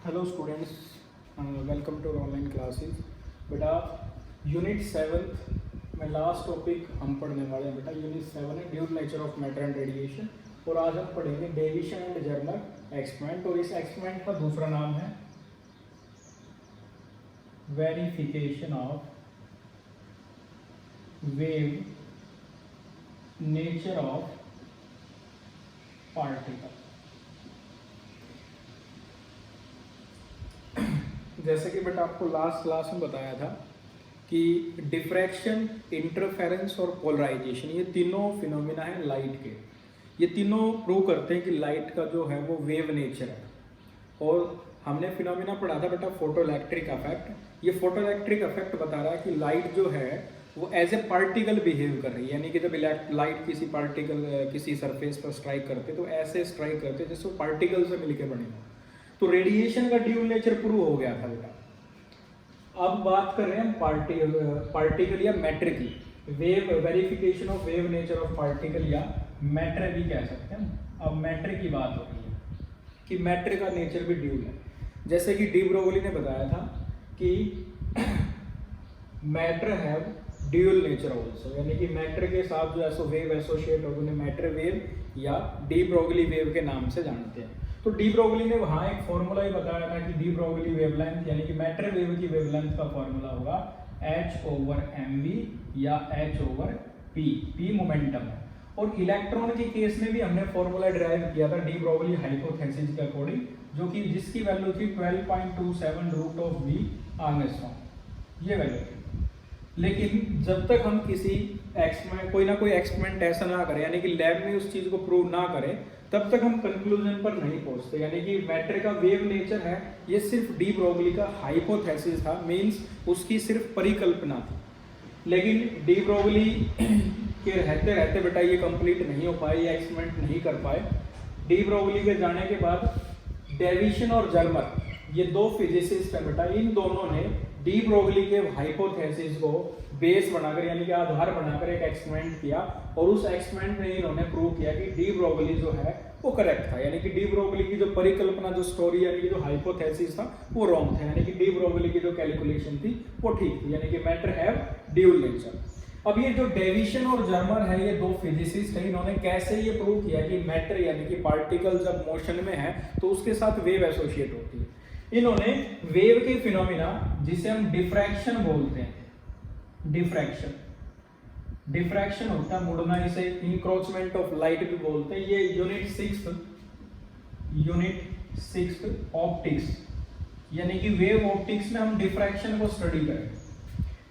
Hello students, welcome to online classes. बेटा unit 7 में last topic हम पढ़ने वाले हैं। बेटा यूनिट 7 है dual nature of matter and radiation, और आज हम पढ़ेंगे डेविशन एंड जर्मर एक्सपेरिमेंट। और इस एक्सपेरिमेंट का दूसरा नाम है verification of wave nature of particle. जैसे कि बेटा आपको लास्ट क्लास में बताया था कि डिफ्रैक्शन, इंटरफेरेंस और पोलराइजेशन, ये तीनों फिनोमिना है लाइट के। ये तीनों प्रूव करते हैं कि लाइट का जो है वो वेव नेचर है। और हमने फिनोमिना पढ़ा था बेटा फोटो इलेक्ट्रिक इफेक्ट। ये फोटो इलेक्ट्रिक इफेक्ट बता रहा है कि लाइट जो है वो एज ए पार्टिकल बिहेव कर रही है, यानी कि जब लाइट किसी पार्टिकल किसी सरफेस पर स्ट्राइक करते तो ऐसे स्ट्राइक करते जैसे वो पार्टिकल से मिलकर बने हो। तो रेडिएशन का ड्यूल नेचर प्रूव हो गया था बेटा। अब बात कर रहे हैं हम पार्टिकल या मैटर की। Wave verification of wave nature of particle या मैटर भी कह सकते हैं। अब मैटर की बात हो रही है कि मैटर का नेचर भी ड्यूल है। जैसे कि डी ब्रोगली ने बताया था कि matter have dual nature also, यानी कि मैटर के साथ जो ऐसो वेव एसोसिएट होगी उन्हें मैटर वेव या डी ब्रोगली वेव के नाम से जानते हैं। तो डी ब्रोगली ने वहां एक फॉर्मूला ही बताया था कि डी ब्रोगली वेवलेंथ यानी कि मैटर वेव की वेवलेंथ का फॉर्मूला होगा h/mv या h/p। p मोमेंटम है। और इलेक्ट्रॉन के केस में भी हमने फॉर्मूला डिराइव किया था डी ब्रोगली हाइपोथेसिस के अकॉर्डिंग, जो कि जिसकी वैल्यू थी 12.27√v आंगस्ट्रॉम, ये वैल्यू थी। लेकिन जब तक हम किसी एक्सपेरिमेंट कोई ना कोई एक्सपेरिमेंट ऐसा ना करें, यानी कि लैब में उस चीज को प्रूव ना करें, तब तक हम कंक्लूजन पर नहीं पहुंचते। यानी कि मैटर का वेव नेचर है, ये सिर्फ डी ब्रोगली का हाइपोथेसिस था, मींस उसकी सिर्फ परिकल्पना थी। लेकिन डी ब्रोगली के रहते रहते बेटा ये कंप्लीट नहीं हो पाए, ये एक्सपेरिमेंट नहीं कर पाए। डी ब्रोगली के जाने के बाद डेविशन और जर्मर, ये दो फिजिसिस्ट हैं बेटा, इन दोनों ने डी ब्रोगली के हाइपोथेसिस को बेस बनाकर यानी कि आधार बनाकर एक एक्सपेरिमेंट किया, और उस एक्सपेरिमेंट में इन्होंने प्रूव किया कि डी ब्रोगली जो है वो करेक्ट था। यानी कि डी ब्रोगली की जो परिकल्पना, जो स्टोरी यानी कि जो हाइपोथेसिस था वो रॉन्ग था, यानी कि डी ब्रोगली की जो कैलकुलेशन थी वो ठीक थी, यानी कि मैटर हैव ड्यूल नेचर। अब ये जो डेविशन और जर्मर है, ये दो फिजिसिस्ट हैं, इन्होंने कैसे ये प्रूव किया कि मैटर यानी कि पार्टिकल जब मोशन में है तो उसके साथ वेव एसोसिएट होती है। इन्होंने वेव के फिनोमिना, जिसे हम डिफ्रैक्शन बोलते हैं, डिफ्रैक्शन होता है मुड़ना, इसे इंक्रोचमेंट ऑफ लाइट भी बोलते हैं। ये यूनिट 6 ऑप्टिक्स यानी कि वेव ऑप्टिक्स में हम डिफ्रैक्शन को स्टडी करें।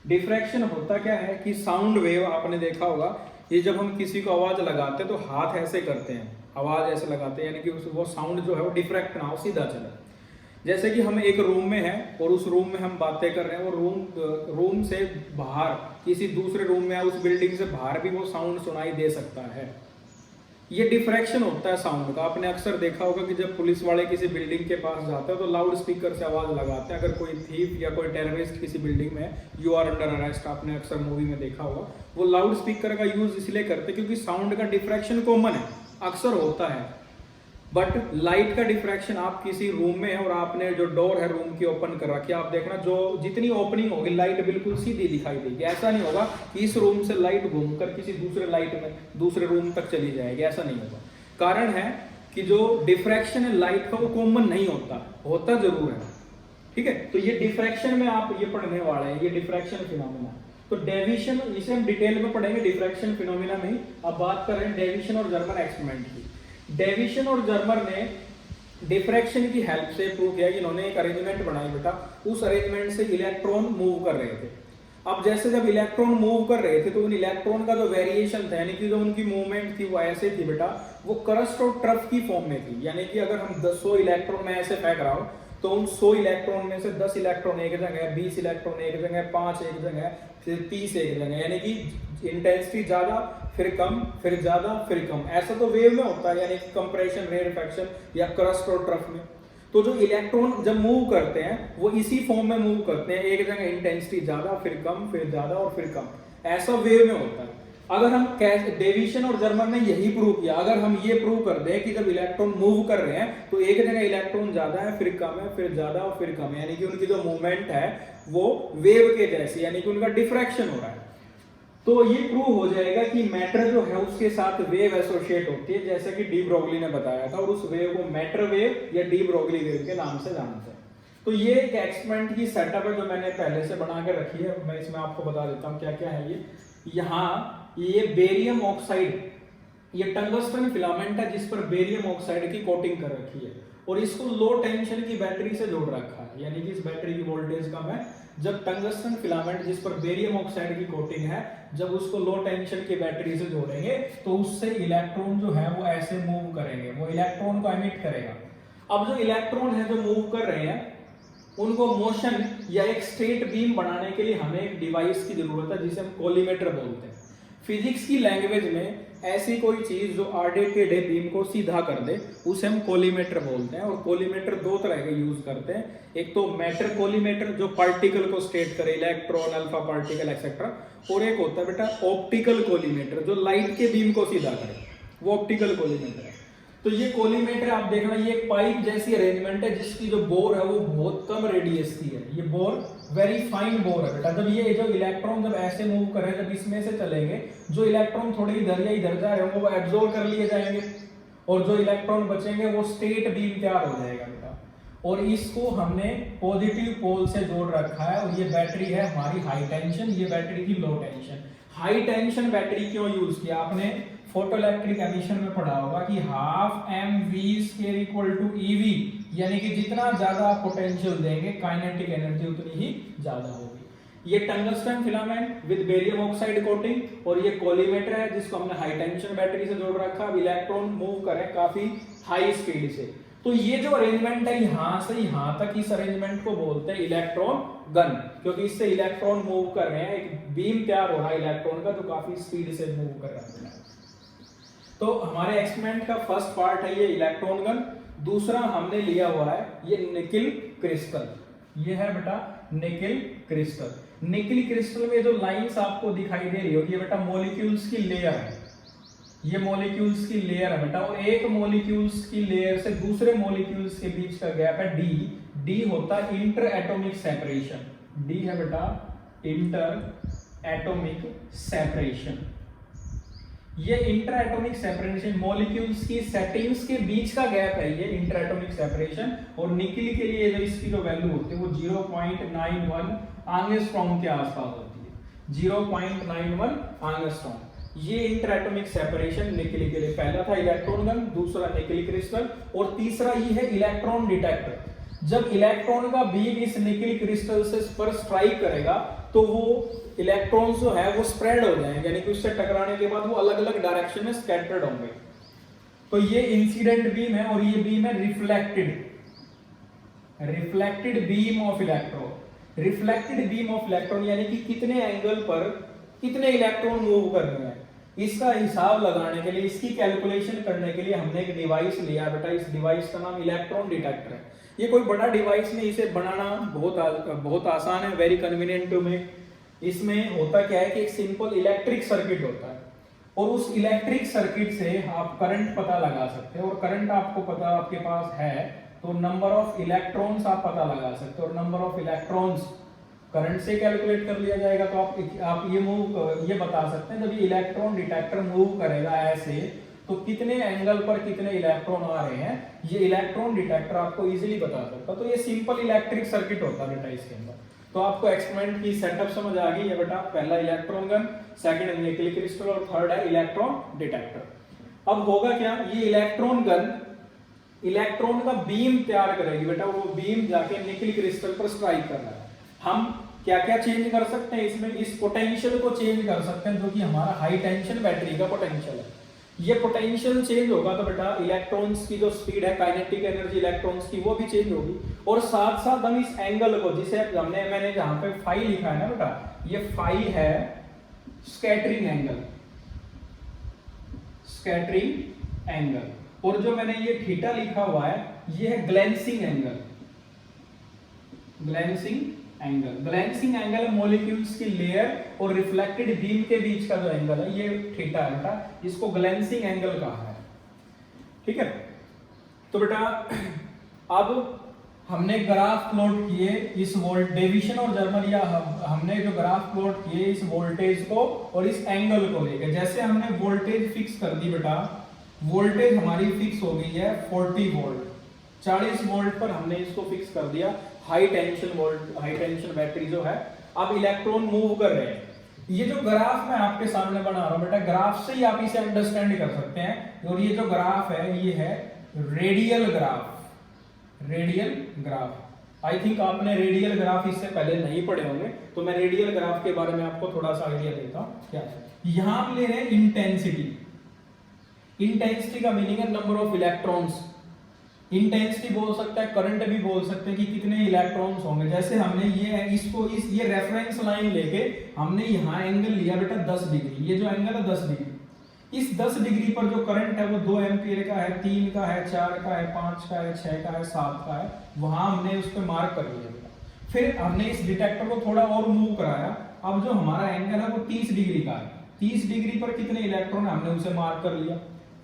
डिफ्रैक्शन होता क्या है कि साउंड वेव, आपने देखा होगा, ये जब हम किसी को आवाज लगाते हैं तो हाथ ऐसे करते हैं, आवाज ऐसे लगाते हैं, यानी कि वो साउंड जो है वो डिफ्रैक्ट ना हो, सीधा चले। जैसे कि हम एक रूम में हैं और उस रूम में हम बातें कर रहे हैं, और रूम से बाहर किसी दूसरे रूम में या उस बिल्डिंग से बाहर भी वो साउंड सुनाई दे सकता है। ये डिफ्रैक्शन होता है साउंड का। आपने अक्सर देखा होगा कि जब पुलिस वाले किसी बिल्डिंग के पास जाते हैं तो लाउड स्पीकर से आवाज लगाते हैं। अगर कोई थीफ या कोई टेररिस्ट किसी बिल्डिंग में, यू आर अंडर अरेस्ट, आपने अक्सर मूवी में देखा होगा, वो लाउड स्पीकर का यूज इसलिए करते हैं क्योंकि साउंड का डिफ्रैक्शन कॉमन है, अक्सर होता है। बट लाइट का डिफ्रैक्शन, आप किसी रूम में है और आपने जो डोर है रूम की ओपन कर रखी है, आप देखना जो जितनी ओपनिंग होगी लाइट बिल्कुल सीधी दिखाई देगी। ऐसा नहीं होगा कि इस रूम से लाइट घूमकर किसी दूसरे रूम तक चली जाएगी, ऐसा नहीं होगा। कारण है कि जो डिफ्रैक्शन है लाइट का वो कॉमन नहीं होता जरूर है, ठीक है। तो ये डिफ्रैक्शन में आप ये पढ़ने वाले हैं, ये डिफ्रैक्शन फिनोमिना। तो डेविशन, इसे हम डिटेल में पढ़ेंगे डिफ्रैक्शन फिनोमिना में। अब बात कर रहे हैं डेविशन और जर्मर एक्सपेरिमेंट की। डेविशन और जर्मर ने डिफ्रैक्शन की हेल्प से प्रूव किया कि इन्होंने एक अरेंजमेंट बनाई बेटा, उस अरेंजमेंट से इलेक्ट्रॉन मूव कर रहे थे। अब जैसे जब इलेक्ट्रॉन मूव कर रहे थे तो उन इलेक्ट्रॉन का जो वेरिएशन था, यानी कि जो उनकी मूवमेंट थी वो ऐसे थी बेटा, वो क्रस्ट और ट्रफ की फॉर्म में थी। यानी कि अगर हम 100 इलेक्ट्रॉन में ऐसे फेंक रहा हूं तो उन 100 इलेक्ट्रॉन में से 10 इलेक्ट्रॉन एक जगह, 20 इलेक्ट्रॉन एक जगह, 5 एक जगह, फिर 30 एक जगह, यानी कि इंटेंसिटी ज्यादा फिर कम फिर ज्यादा फिर कम। ऐसा तो वेव में होता है, यानी कि कंप्रेशन, रेरफैक्शन या क्रस्ट और ट्रफ में। तो जो इलेक्ट्रॉन जब मूव करते हैं वो इसी फॉर्म में मूव करते हैं, एक जगह इंटेंसिटी ज्यादा फिर कम फिर ज्यादा और फिर कम, ऐसा वेव में होता है। अगर हम डेविसन और जर्मन ने यही प्रूव किया, अगर हम ये प्रूव कर दें कि जब इलेक्ट्रॉन मूव कर रहे हैं तो एक जगह इलेक्ट्रॉन ज्यादा है, फिर कम है, फिर ज्यादा और फिर कम है, यानी कि उनकी जो मूवमेंट है वो वेव के जैसी, यानी कि उनका डिफ्रैक्शन हो रहा है, तो ये प्रूव हो जाएगा कि मैटर जो है उसके साथ वेव एसोसिएट होती है, जैसे कि डी ब्रोगली ने बताया था, और उस वेव को मैटर वेव या डी ब्रोगली वेव के नाम से जानते हैं। तो ये एक एक्सपेरिमेंट की सेटअप है जो मैंने पहले से बना के रखी है, मैं इसमें आपको बता देता हूँ क्या क्या है ये। यहाँ ये बेरियम ऑक्साइड, ये टंगस्टन फिलामेंट है जिस पर बेरियम ऑक्साइड की कोटिंग कर रखी है, और इसको लो टेंशन की बैटरी से जोड़ रखा है, यानी कि इस बैटरी की वोल्टेज कम है। जब टंगस्टन फिलामेंट जिस पर बेरियम ऑक्साइड की कोटिंग है, जब उसको लो टेंशन की बैटरी से जोड़ेंगे तो उससे इलेक्ट्रॉन जो है वो ऐसे मूव करेंगे, वो इलेक्ट्रॉन को एमिट करेगा। अब जो इलेक्ट्रॉन है जो मूव कर रहे हैं उनको मोशन या एक स्ट्रेट बीम बनाने के लिए हमें एक डिवाइस की जरूरत है जिसे हम कोलीमेटर बोलते हैं। फिजिक्स की लैंग्वेज में ऐसी कोई चीज जो आधे टेढ़े बीम को सीधा कर दे उसे हम कोलीमेटर बोलते हैं, और कोलीमेटर दो तरह के यूज करते हैं, एक तो मैटर कोलीमेटर जो पार्टिकल को स्टेट करे, इलेक्ट्रॉन, अल्फा पार्टिकल एक्सेट्रा, और एक होता है बेटा ऑप्टिकल कोलीमेटर जो लाइट के बीम को सीधा करे, वो ऑप्टिकल कोलीमेटर है। तो ये कोलीमेटर आप देखना, ये एक पाइप जैसी अरेंजमेंट है जिसकी जो बोर है वो बहुत कम रेडियस की है, ये बोर वेरी फाइन बोर है बेटा। जब ये जो इलेक्ट्रॉन जब ऐसे मूव कर रहे हैं, जब इसमें से चलेंगे, जो इलेक्ट्रॉन थोड़े इधर या इधर जा रहे होंगे वो एब्जॉर्ब कर लिए जाएंगे, और जो इलेक्ट्रॉन बचेंगे वो स्ट्रेट बीम तैयार हो जाएगा बेटा। और इसको हमने पॉजिटिव पोल से जोड़ रखा है, और ये बैटरी है हमारी हाई टेंशन, ये बैटरी की low tension. High tension battery क्यों यूज किया, आपने फोटो इलेक्ट्रिक एमिशन में पढ़ा होगा कि half M V square equal to EV, यानी कि जितना ज्यादा पोटेंशियल देंगे काइनेटिक एनर्जी उतनी ही ज्यादा होगी। ये tungsten filament with barium oxide coating, और ये कोलीमेटर है जिसको हमने हाई टेंशन बैटरी से जोड़ रखा। अब इलेक्ट्रॉन मूव करें काफी हाई स्पीड से, तो ये जो अरेंजमेंट है यहां से यहां तक, इस अरेंजमेंट को बोलते हैं इलेक्ट्रॉन गन, क्योंकि इससे इलेक्ट्रॉन मूव कर रहे हैं, एक बीम तैयार हो रहा है इलेक्ट्रॉन का जो काफी स्पीड से मूव कर रहा है। तो हमारे एक्सपेरिमेंट का फर्स्ट पार्ट है ये इलेक्ट्रॉन गन। दूसरा हमने लिया हुआ है ये निकिल क्रिस्टल, ये है बेटा निकिल क्रिस्टल। निकिल क्रिस्टल में जो लाइंस आपको दिखाई दे रही होगी ये बेटा मॉलिक्यूल्स की लेयर है, ये मॉलिक्यूल्स की लेयर है बेटा, और एक मॉलिक्यूल्स की लेयर से दूसरे मॉलिक्यूल्स के बीच का गैप है डी। डी होता है इंटर एटॉमिक सेपरेशन, डी है बेटा इंटर एटॉमिक सेपरेशन। ये इंटर एटॉमिक सेपरेशन मॉलिक्यूल्स की सेटिंग्स के बीच का गैप है, ये इंटर एटॉमिक सेपरेशन। और निकिल के लिए जो इसकी जो वैल्यू होती है वो 0.91 एंगस्ट्रॉम के आसपास होती है, 0.91 एंगस्ट्रॉम। ये इंटर एटॉमिक सेपरेशन निकिल के लिए पहला था इलेक्ट्रॉन गन, दूसरा निकिल क्रिस्टल, और तीसरा ये है इलेक्ट्रॉन डिटेक्टर। जब इलेक्ट्रॉन का बीम इस निकिल क्रिस्टल से पर स्ट्राइक करेगा तो वो इलेक्ट्रॉन्स जो है वो स्प्रेड हो जाएंगे, यानी कि उससे टकराने के बाद वो अलग अलग डायरेक्शन में स्कैटर्ड होंगे। तो ये इंसिडेंट बीम है, और ये बीम है reflected beam of electron. Reflected beam of electron यानी कि कितने एंगल पर कितने इलेक्ट्रॉन मूव कर रहे हैं, इसका हिसाब लगाने के लिए, इसकी कैलकुलेशन करने के लिए हमने एक डिवाइस लिया बेटा। इस डिवाइस का नाम इलेक्ट्रॉन डिटेक्टर है। ये कोई बड़ा डिवाइस नहीं, इसे बनाना बहुत आसान है, वेरी कन्वीनियंट टू मेक। इसमें होता क्या है कि एक सिंपल इलेक्ट्रिक सर्किट होता है, और उस इलेक्ट्रिक सर्किट से आप करंट पता लगा सकते हैं, और करंट आपको पता आपके पास है तो नंबर ऑफ इलेक्ट्रॉन्स आप पता लगा सकते हो, और नंबर ऑफ इलेक्ट्रॉन्स करंट से कैलकुलेट कर लिया जाएगा। तो आप ये बता सकते हैं जब ये इलेक्ट्रॉन डिटेक्टर मूव करेगा ऐसे तो कितने एंगल पर कितने इलेक्ट्रॉन आ रहे हैं, ये इलेक्ट्रॉन डिटेक्टर आपको इजीली बता सकता। तो ये सिंपल इलेक्ट्रिक सर्किट होता है बेटा इसके अंदर। तो आपको एक्सपेरिमेंट की सेटअप समझ आ गई है बेटा। पहला electron gun, second nickel crystal, और थर्ड है इलेक्ट्रॉन डिटेक्टर। अब होगा क्या, ये इलेक्ट्रॉन गन इलेक्ट्रॉन का बीम तैयार करेगी बेटा, वो बीम जाके निकिल क्रिस्टल पर स्ट्राइक कर रहा है। हम क्या क्या चेंज कर सकते हैं इसमें, इस पोटेंशियल को चेंज कर सकते हैं जो कि हमारा हाई टेंशन बैटरी का पोटेंशियल है। ये पोटेंशियल चेंज होगा तो बेटा इलेक्ट्रॉन्स की जो स्पीड है, काइनेटिक एनर्जी इलेक्ट्रॉन्स की, वो भी चेंज होगी। और साथ साथ हम इस एंगल को, जिसे मैंने जहां पे फाई लिखा है ना बेटा, ये फाई है स्कैटरिंग एंगल, स्कैटरिंग एंगल, और जो मैंने ये थीटा लिखा हुआ है ये है ग्लेंसिंग एंगल, ग्लेंसिंग एंगल। ग्लेंसिंग एंगल है मॉलिक्यूल्स की लेयर और रिफ्लेक्टेड बीम के बीच का जो एंगल है ये थीटा है बेटा, इसको ग्लेंसिंग एंगल कहा है। ठीक है, तो बेटा अब हमने ग्राफ प्लॉट किए इस वोल्ट डेविशन और जर्मर, या हमने जो ग्राफ प्लॉट किए इस वोल्टेज को और इस एंगल को लेकर। जैसे हमने वोल्टेज फिक्स कर दी बेटा, वोल्टेज हमारी फिक्स हो गई है 40 वोल्ट, 40 वोल्ट पर हमने इसको फिक्स कर दिया। High tension volt, high tension battery जो है, अब इलेक्ट्रॉन मूव कर रहे हैं। ये जो ग्राफ मैं आपके सामने बना रहा हूं बेटा, ग्राफ से ही आप इसे अंडरस्टैंड कर सकते हैं। और ये जो ग्राफ है ये है radial graph, radial graph. I think आपने रेडियल ग्राफ इससे पहले नहीं पढ़े होंगे, तो मैं रेडियल ग्राफ के बारे में आपको थोड़ा सा आइडिया देता हूं। क्या यहां हम ले रहे हैं इंटेंसिटी। इंटेंसिटी का मीनिंग है नंबर ऑफ इलेक्ट्रॉन्स। इंटेंसिटी बोल सकता है, करंट भी बोल सकते हैं कि कितने इलेक्ट्रॉन्स होंगे। जैसे हमने ये रेफरेंस लाइन लेके हमने यहाँ एंगल लिया बेटा 10 डिग्री। ये जो एंगल है 10 डिग्री, इस 10 डिग्री पर जो करंट है वो 2 एम्पीयर का है, 3 का है, 4 का है, 5 का है, 6 का है, 7 का है। वहां हमने उस पर मार्क कर लिया बेटा। फिर हमने इस डिटेक्टर को थोड़ा और मूव कराया। अब जो हमारा एंगल है वो 30 डिग्री का है। 30 डिग्री पर कितने इलेक्ट्रॉन है हमने उसे मार्क कर लिया।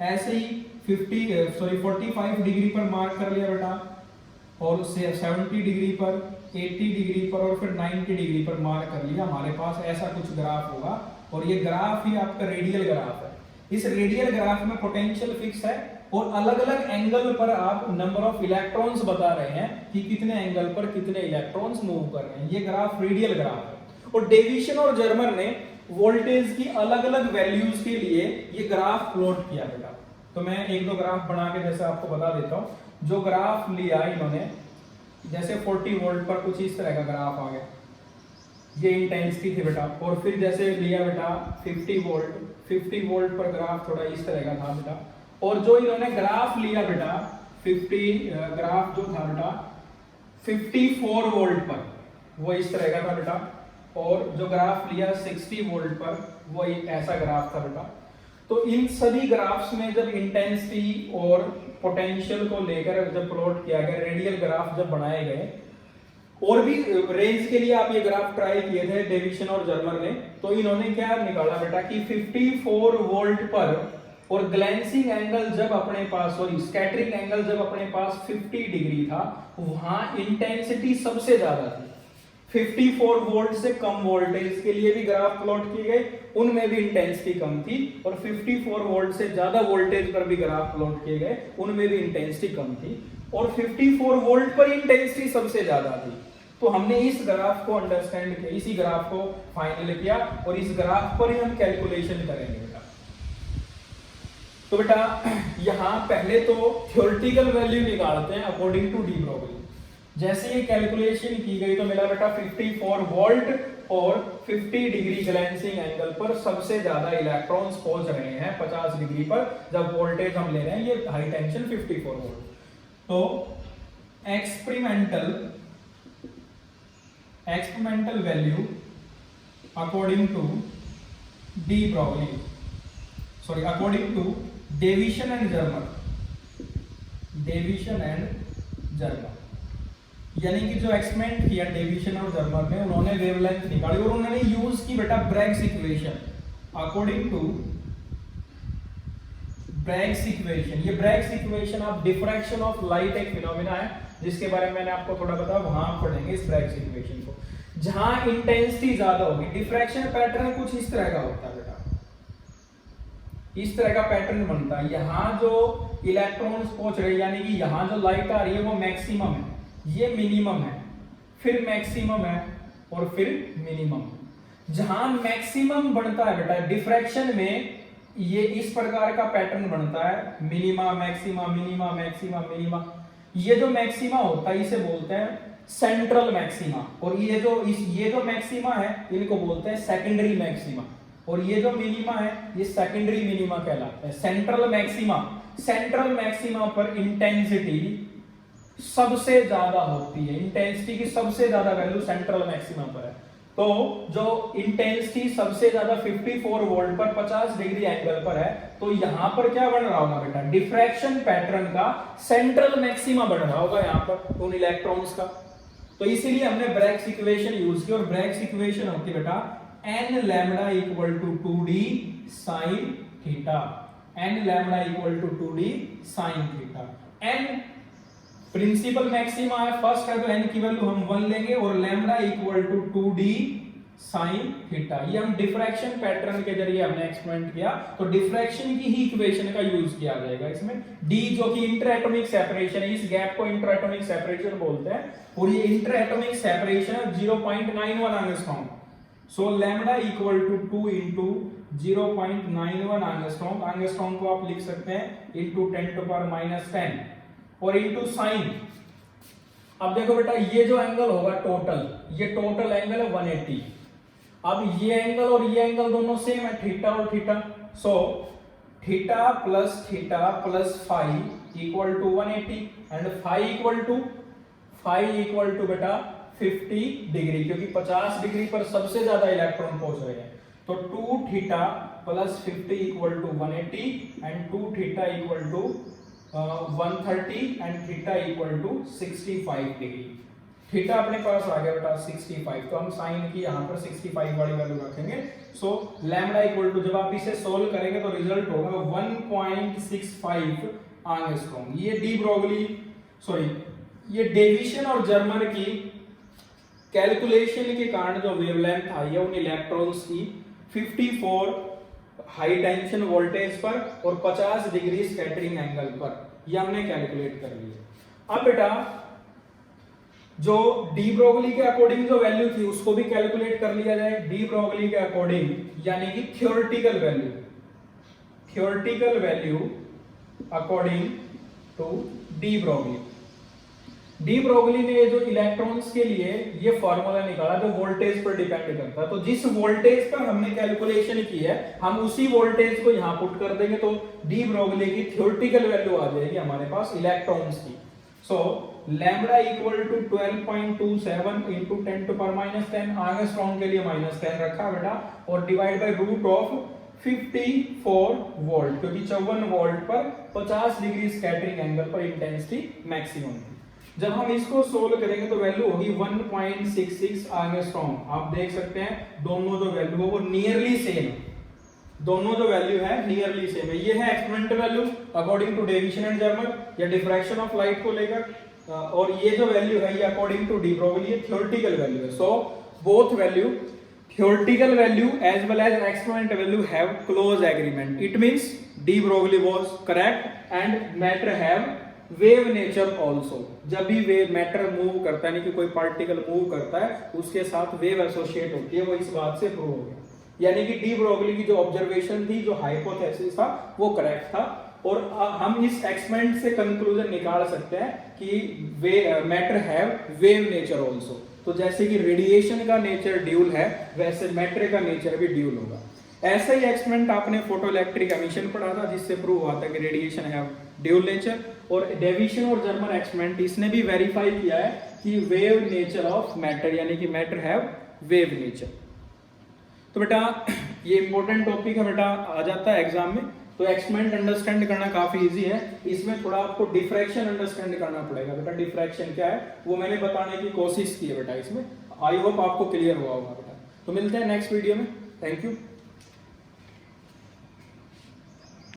ऐसे ही 45 डिग्री पर मार्क कर लिया बेटा, और उससे 70 डिग्री पर, 80 डिग्री पर और फिर 90 डिग्री पर मार्क कर लिया। हमारे पास ऐसा कुछ ग्राफ होगा, और ये ग्राफ ही आपका रेडियल ग्राफ है। इस रेडियल ग्राफ में पोटेंशियल फिक्स है और अलग अलग एंगल पर आप नंबर ऑफ इलेक्ट्रॉन्स बता रहे हैं कि कितने एंगल पर कितने इलेक्ट्रॉन्स मूव कर रहे हैं। ये ग्राफ रेडियल ग्राफ है। और डेविशन और जर्मर ने वोल्टेज की अलग अलग वैल्यूज के लिए ये ग्राफ प्लॉट किया बेटा। तो मैं एक दो ग्राफ बना के जैसे आपको बता देता हूं। जो ग्राफ लिया इन्होंने, जैसे 40 वोल्ट पर कुछ इस तरह का ग्राफ आ गया, ये इंटेंसिटी थी बेटा। और फिर जैसे लिया बेटा 50 वोल्ट पर ग्राफ थोड़ा इस तरह का था बेटा। और जो इन्होंने ग्राफ लिया बेटा 50 ग्राफ जो था बेटा 54 वोल्ट पर, वो इस तरह का था बेटा। और जो ग्राफ लिया 60 वोल्ट पर, वो ऐसा ग्राफ था बेटा। तो इन सभी ग्राफ्स में जब इंटेंसिटी और पोटेंशियल को लेकर जब प्लॉट किया गया, रेडियल ग्राफ जब बनाए गए, और भी रेंज के लिए आप ये ग्राफ ट्राई किए थे डेविशन और जर्मर ने, तो इन्होंने क्या निकाला बेटा कि 54 वोल्ट पर और ग्लेंसिंग एंगल जब अपने पास, सॉरी स्कैटरिंग एंगल जब अपने पास 50 डिग्री था, वहां इंटेंसिटी सबसे ज्यादा थी। 54 वोल्ट से कम वोल्टेज के लिए भी ग्राफ प्लॉट किए गए, उनमें भी इंटेंसिटी कम थी। और 54 वोल्ट से ज्यादा वोल्टेज पर भी ग्राफ प्लॉट किए गए, उनमें भी इंटेंसिटी कम थी। और 54 वोल्ट पर इंटेंसिटी सबसे ज्यादा थी। तो हमने इस ग्राफ को अंडरस्टैंड किया, इसी ग्राफ को फाइनल किया, और इस ग्राफ पर ही हम कैलकुलेशन करेंगे बेटा। तो बेटा यहां पहले तो थ्योरेटिकल वैल्यू निकालते हैं अकॉर्डिंग टू डी ब्रोगली। जैसे ये कैलकुलेशन की गई तो मिला बेटा 54 वोल्ट और 50 डिग्री ग्लेंसिंग एंगल पर सबसे ज्यादा इलेक्ट्रॉन्स पहुंच रहे हैं 50 डिग्री पर, जब वोल्टेज हम ले रहे हैं ये हाई टेंशन 54 वोल्ट। तो experimental value according to de Broglie, sorry according to Davisson and Germer, यानी कि जो एक्सपेरिमेंट किया डेविशन और जर्मर ने, उन्होंने वेवलेंथ निकाली और उन्होंने यूज की बेटा Bragg's equation. According to Bragg's equation, ये Bragg's equation of diffraction of light एक फिनोमेना है जिसके बारे में मैंने आपको थोड़ा बताया, वहां आप पढ़ेंगे इस ब्रैग्स इक्वेशन को। जहां इंटेंसिटी ज्यादा होगी, डिफ्रैक्शन पैटर्न कुछ इस तरह का होता है बेटा, इस तरह का पैटर्न बनता है। यहाँ जो इलेक्ट्रॉन्स पहुंच रहे हैं, यानी कि यहाँ जो लाइट आ रही है वो मैक्सिमम है, ये मिनिमम है, फिर मैक्सिमम है और फिर मिनिमम। जहां मैक्सिमम बनता है बेटा डिफ्रैक्शन में, ये इस प्रकार का पैटर्न बनता है, minima maxima minima maxima minima. ये जो मैक्सिमा होता है इसे बोलते हैं सेंट्रल मैक्सिमा, और ये जो मैक्सिमा है इनको बोलते हैं सेकेंडरी मैक्सिमा, और ये जो मिनिमा है ये सेकेंडरी मिनिमा कहलाता है। सेंट्रल मैक्सिमा पर इंटेंसिटी सबसे ज्यादा होती है, इंटेंसिटी की सबसे ज्यादा वैल्यू सेंट्रल मैक्सिमा पर है। तो जो इंटेंसिटी सबसे ज्यादा 54 वोल्ट पर 50 डिग्री एंगल पर है, तो यहां पर क्या बन रहा होगा बेटा, डिफ्रैक्शन पैटर्न का सेंट्रल मैक्सिमा बन रहा होगा यहाँ पर उन इलेक्ट्रॉन्स का। तो इसीलिए हमने ब्रैग्स इक्वेशन यूज की, और ब्रैग्स इक्वेशन होती है बेटा n lambda equal to 2d sin theta, n lambda equal to 2d sin theta. n principal maxima है, फर्स्ट है, तो n की वैल्यू हम 1 लेंगे, और lambda equal to 2d sin theta. ये हम डिफ्रैक्शन पैटर्न के जरिए हमने एक्सपेरिमेंट किया, तो डिफ्रैक्शन की ही इक्वेशन का यूज किया जाएगा इसमें। d जो कि इंटरएटॉमिक सेपरेशन है, इस गैप को इंटरएटॉमिक सेपरेशन बोलते हैं, और ये इंटरएटॉमिक सेपरेशन है 0.91 angstrom. So lambda equal to 2 into 0.91 angstrom, angstrom को आप लिख सकते हैं इंटू 10⁻⁻10, और इंटू साइन। अब देखो बेटा ये जो एंगल होगा टोटल, ये टोटल एंगल है 180। अब ये एंगल और ये एंगल दोनों सेम है, थीटा और theta. So theta plus phi equal to 180, and phi equal to बेटा 50 डिग्री, क्योंकि 50 डिग्री पर सबसे ज्यादा इलेक्ट्रॉन पहुंच रहे हैं। तो 2 theta plus 50 equal to 180, and 2 theta equal to 130, and theta equal to 65 degree. Theta अपने पास आ गया बेटा 65, तो हम साइन की यहाँ पर 65 वाली वैल्यू रखेंगे। सो लैम्डा इक्वल टू, जब आप इसे सोल्व करेंगे तो रिजल्ट होगा 1.65 एंगस्ट्रॉम। ये डी ब्रोगली ये डेविसन और जर्मर की कैलकुलेशन के कारण जो वेवलेंथ आई है उन इलेक्ट्रॉन्स की 54 हाई टेंशन वोल्टेज पर और 50 डिग्री स्कैटरिंग एंगल पर, ये हमने कैलकुलेट कर लिया। अब बेटा जो डी ब्रोगली के अकॉर्डिंग जो वैल्यू थी उसको भी कैलकुलेट कर लिया जाए। डी ब्रोगली के अकॉर्डिंग, यानी कि theoretical value according to de Broglie. De Broglie ने ये जो इलेक्ट्रॉन्स के लिए ये फॉर्मूला निकाला जो वोल्टेज पर डिपेंड करता है, तो जिस वोल्टेज पर हमने कैलकुलेशन की है हम उसी वोल्टेज को यहां पुट कर देंगे, तो डी ब्रोगली की थ्योरेटिकल वैल्यू आ जाएगी हमारे पास इलेक्ट्रॉन्स की। So lambda equal to 12.27 into 10⁻⁻10, angstrom के लिए -10 रखा बेटा, और divide by root of 54 volt, क्योंकि 54 वोल्ट पर 50 डिग्री स्कैटरिंग एंगल पर इंटेंसिटी मैक्सिमम थी। जब हम इसको सोल्व करेंगे तो वैल्यू होगी 1.66 एंगस्ट्रॉम। आप देख सकते हैं दोनों जो वैल्यू है वो नियरली सेम, दोनों जो वैल्यू है नियरली सेम है। ये है experimental value according to Davisson and Germer या डिफ्रैक्शन ऑफ लाइट को लेकर, और ये जो वैल्यू है ये अकॉर्डिंग टू डी ब्रोगली ये थ्योरेटिकल वैल्यू है। So both value, theoretical value as well as experimental value have close agreement. It means de Broglie was correct and matter have wave nature also. जब भी wave matter move करता है, यानी कि कोई particle move करता है उसके साथ वेव एसोसिएट होती है, वो इस बात से प्रूव हो गया। यानी कि डी ब्रोगली की जो ऑब्जर्वेशन थी, जो हाइपोथेसिस था वो करेक्ट था, और हम इस एक्सपेरिमेंट से कंक्लूजन निकाल सकते हैं कि matter have wave nature also. तो जैसे कि रेडिएशन का नेचर ड्यूल है वैसे मैटर का नेचर भी ड्यूल होगा। ऐसा ही एक्सपेरिमेंट आपने फोटो इलेक्ट्रिक एमिशन पढ़ा था जिससे प्रूव हुआ था कि रेडिएशन हैव ड्यूल नेचर, और डेविसन और जर्मर एक्सपेरिमेंट इसने भी वेरीफाई किया है कि वेव नेचर ऑफ मैटर, यानी कि मैटर हैव वेव नेचर। तो बेटा ये इंपॉर्टेंट टॉपिक है बेटा, आ जाता है एग्जाम में, तो एक्सपेरिमेंट अंडरस्टैंड करना काफी इजी है। इसमें थोड़ा आपको डिफ्रैक्शन अंडरस्टैंड करना पड़ेगा बेटा। डिफ्रैक्शन क्या है वो मैंने बताने की कोशिश की है बेटा इसमें। आई होप आपको क्लियर हुआ होगा बेटा। तो मिलते हैं नेक्स्ट वीडियो में। Thank you.